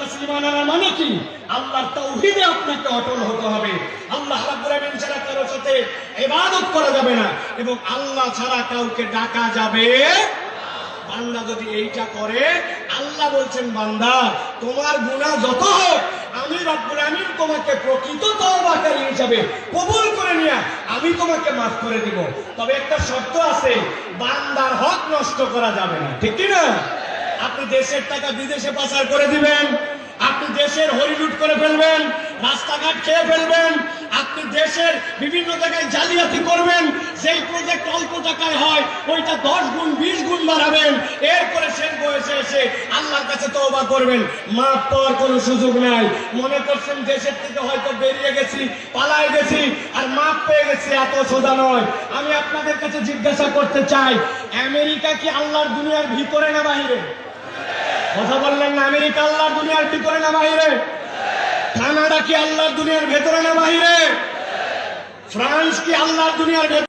কাছে ঈমান আনার মানে কি? আল্লাহর তাওহীদে আপনাকে অটল হতে হবে। আল্লাহ রাব্বুল আলামিন ছাড়া কারোর সাথে ইবাদত করা যাবে না এবং আল্লাহ ছাড়া কাউকে ডাকা যাবে না। বান্দা যদি এইটা করে, আল্লাহ বলছেন বান্দা তোমার গুনাহ যত হোক আমি রব্বুল আমিন তোমাকে প্রকৃত তওবাকারী হিসেবে কবুল করে নিয়ে আমি তোমাকে মাফ করে দিব। তবে একটা শর্ত আছে, বান্দার হক নষ্ট করা যাবে না, ঠিক কি না? আপনি দেশের টাকা বিদেশে পাচার করে দিবেন, আপনি দেশের হরিলুট করে ফেলবেন, রাস্তাঘাট খেয়ে ফেলবেন, আপনি দেশের বিভিন্ন জায়গায় জালিয়াতি করবেন, যেই প্রজেক্ট অল্প টাকায় হয় ওইটা 10 গুণ 20 গুণ বাড়াবেন, এরপরে শেষ বয়সে এসে আল্লাহর কাছে তওবা করবেন, মাফ পাওয়ার কোনো সুযোগ নাই। মনে করছেন দেশের থেকে হয়তো বেরিয়ে গেছি, পালায় গেছি আর মাফ পেয়ে গেছি, এত সোজা নয়। আমি আপনাদের কাছে জিজ্ঞাসা করতে চাই, আমেরিকা কি আল্লাহর দুনিয়ার ভিতরে না বাহিরে? কথা বললেন না। আমেরিকা আল্লাহর দুনিয়ার ভিতরে না বাহিরে? কানাডা কি আল্লাহর দুনিয়ার ভেতরে না বাহিরে? ফ্রান্স কি আল্লাহর দুনিয়ার ভেতরে?